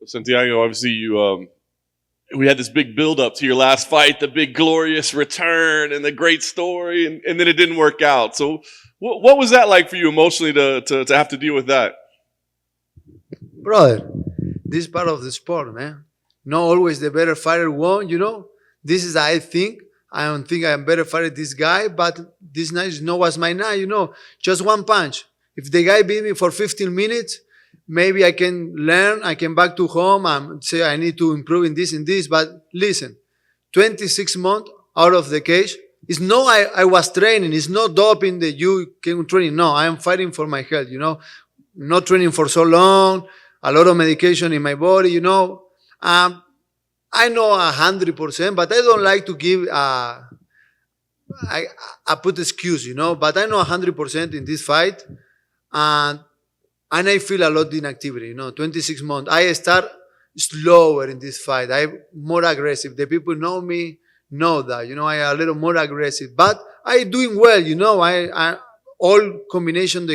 Santiago, obviously we had this big build up to your last fight, the big glorious return and the great story, and then it didn't work out. So what was that like for you emotionally to have to deal with that? Brother, this is part of the sport, man. Not always the better fighter won, This is, I think. I don't think I'm better fighter than this guy, but this night was my night, Just one punch. If the guy beat me for 15 minutes, maybe I can learn, I can back to home and say I need to improve in this and this. But listen, 26 months out of the cage, it's no I was training. It's not doping that you can train. No, I am fighting for my health, Not training for so long, a lot of medication in my body, I know 100%, but I don't like to give I put excuse, but I know 100% in this fight. And I feel a lot of inactivity, 26 months. I start slower in this fight. I'm more aggressive. The people know me, know that, I am a little more aggressive. But I doing well, I all combination the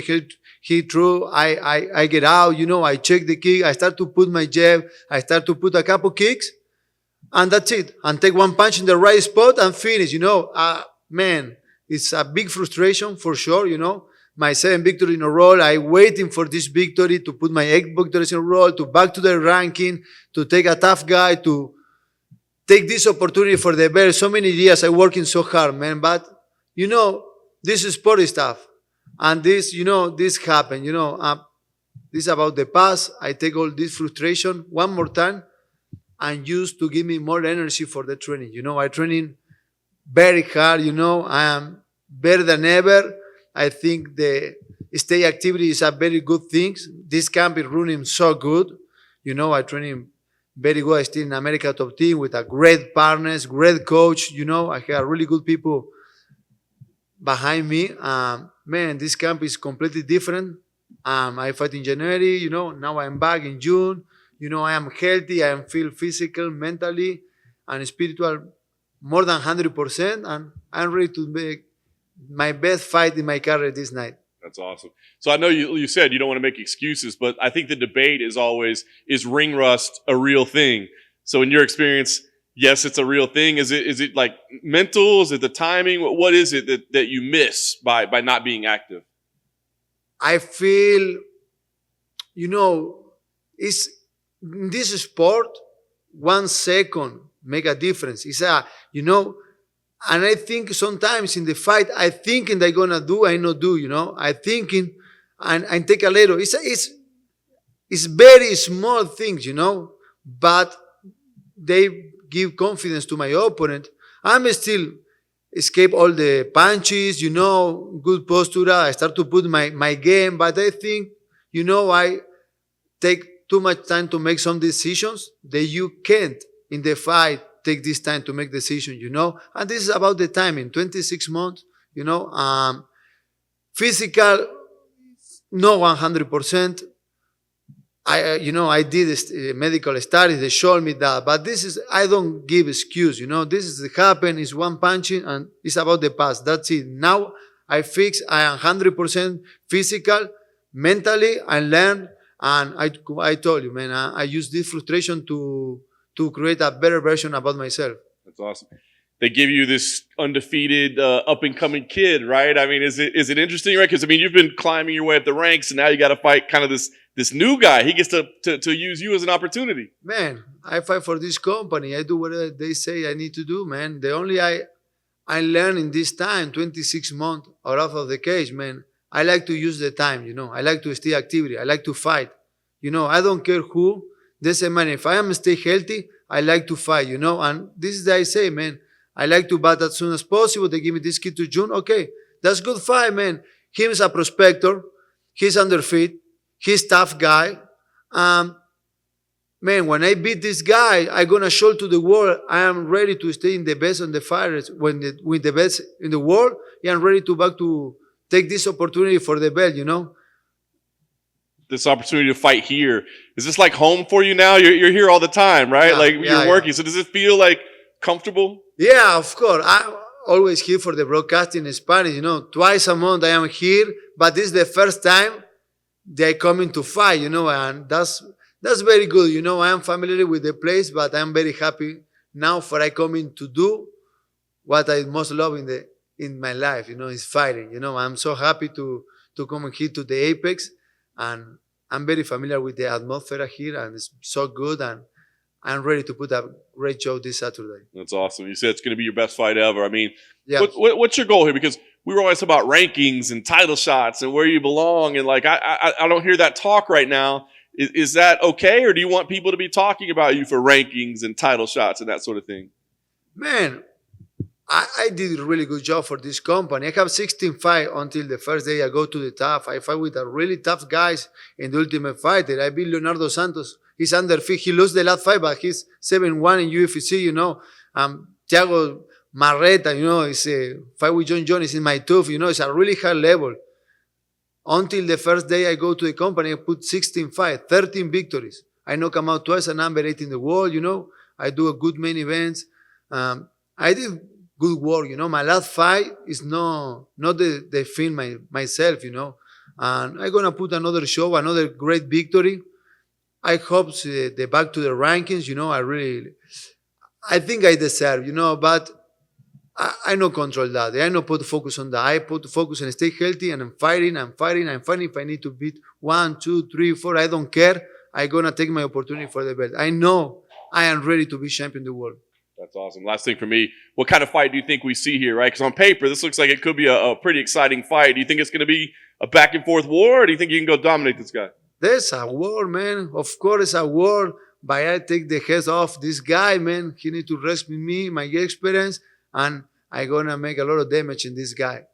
hit through, I get out, I check the kick, I start to put my jab, I start to put a couple kicks, and that's it. And take one punch in the right spot and finish, man, it's a big frustration for sure, My 7 victories in a row, I waiting for this victory to put my 8 victories in a row, to back to the ranking, to take a tough guy, to take this opportunity for the belt. So many years I working so hard, man. But, this is sport stuff. And this, this happened, this is about the past. I take all this frustration one more time and use to give me more energy for the training. I training very hard, I am better than ever. I think the stay activity is a very good thing. This camp is running so good. I training very good. I still in America top team with a great partners, great coach. I have really good people behind me. Man, this camp is completely different. I fight in January, now I'm back in June. I am healthy, I feel physical, mentally, and spiritual more than 100%, and I'm ready to make my best fight in my career this night. That's awesome. So I know you said you don't want to make excuses, but I think the debate is always, is ring rust a real thing? So in your experience, yes, it's a real thing. Is it like mental? Is it the timing? What is it that you miss by not being active? I feel, it's in this sport, 1 second make a difference. It's and I think sometimes in the fight, I thinking they're gonna do, I not do, I thinking and I take a little. It's very small things, but they give confidence to my opponent. I'm still escape all the punches, good posture. I start to put my game, but I think, I take too much time to make some decisions that you can't in the fight take this time to make decisions, and this is about the timing, 26 months, physical, no 100%. I did medical studies, they showed me that, but I don't give excuse, this is happen, it's one punching, and it's about the past, that's it. Now I am 100% physical, mentally, I learn. And I told you, man, I use this frustration to create a better version about myself. That's awesome. They give you this undefeated up and coming kid, right? I mean, is it interesting, right? Because you've been climbing your way up the ranks, and now you got to fight kind of this new guy. He gets to use you as an opportunity. Man, I fight for this company. I do whatever they say I need to do, man. The only I learned in this time, 26 months out of the cage, man. I like to use the time, I like to stay activity. I like to fight. I don't care who. Doesn't matter. If I am stay healthy, I like to fight, And this is what I say, man. I like to bat as soon as possible. They give me this kid to June. Okay, that's good fight, man. Him is a prospector. He's under feet. He's tough guy. Man, when I beat this guy, I'm going to show to the world I am ready to stay in the best on the fighters. With the best in the world, I am ready to back to take this opportunity for the belt, This opportunity to fight here. Is this like home for you now? You're here all the time, right? You're working. Yeah. So does it feel like comfortable? Yeah, of course. I'm always here for the broadcasting in Spanish, Twice a month I am here, but this is the first time they're coming to fight, and That's very good. You know, I am familiar with the place, but I'm very happy now for I coming to do what I most love in my life. You know, is fighting. You know, I'm so happy to come here to the Apex, and I'm very familiar with the atmosphere here, and it's so good. And I'm ready to put a great show this Saturday. That's awesome. You said it's going to be your best fight ever. I mean, Yeah. what's your goal here? Because we were always about rankings and title shots and where you belong, and like I don't hear that talk right now. Is that okay, or do you want people to be talking about you for rankings and title shots and that sort of thing? Man, I did a really good job for this company. I have 16 fights until the first day I go to the top. I fight with a really tough guys in the Ultimate Fighter. I beat Leonardo Santos. He's under fit. He lost the last fight, but he's 7-1 in UFC, you know. Thiago Marreta, you know, is a fight with John Jones in my tooth. You know, it's a really high level. Until the first day I go to the company, I put 16 fights, 13 victories. I knock him out twice, and number 8 in the world, you know. I do a good main events. I did good work, you know. My last fight is not the film myself, you know. And I'm going to put another show, another great victory. I hope the back to the rankings, you know. I think I deserve, you know, but I no control that. I no put focus on that. I put focus and stay healthy, and I'm fighting. If I need to beat 1, 2, 3, 4, I don't care. I'm going to take my opportunity for the belt. I know I am ready to be champion of the world. That's awesome. Last thing for me, what kind of fight do you think we see here, right? Because on paper, this looks like it could be a pretty exciting fight. Do you think it's going to be a back and forth war, or do you think you can go dominate this guy? There's a war, man. Of course, it's a war. But I take the heads off this guy, man. He need to respect me, my experience, and I'm going to make a lot of damage in this guy.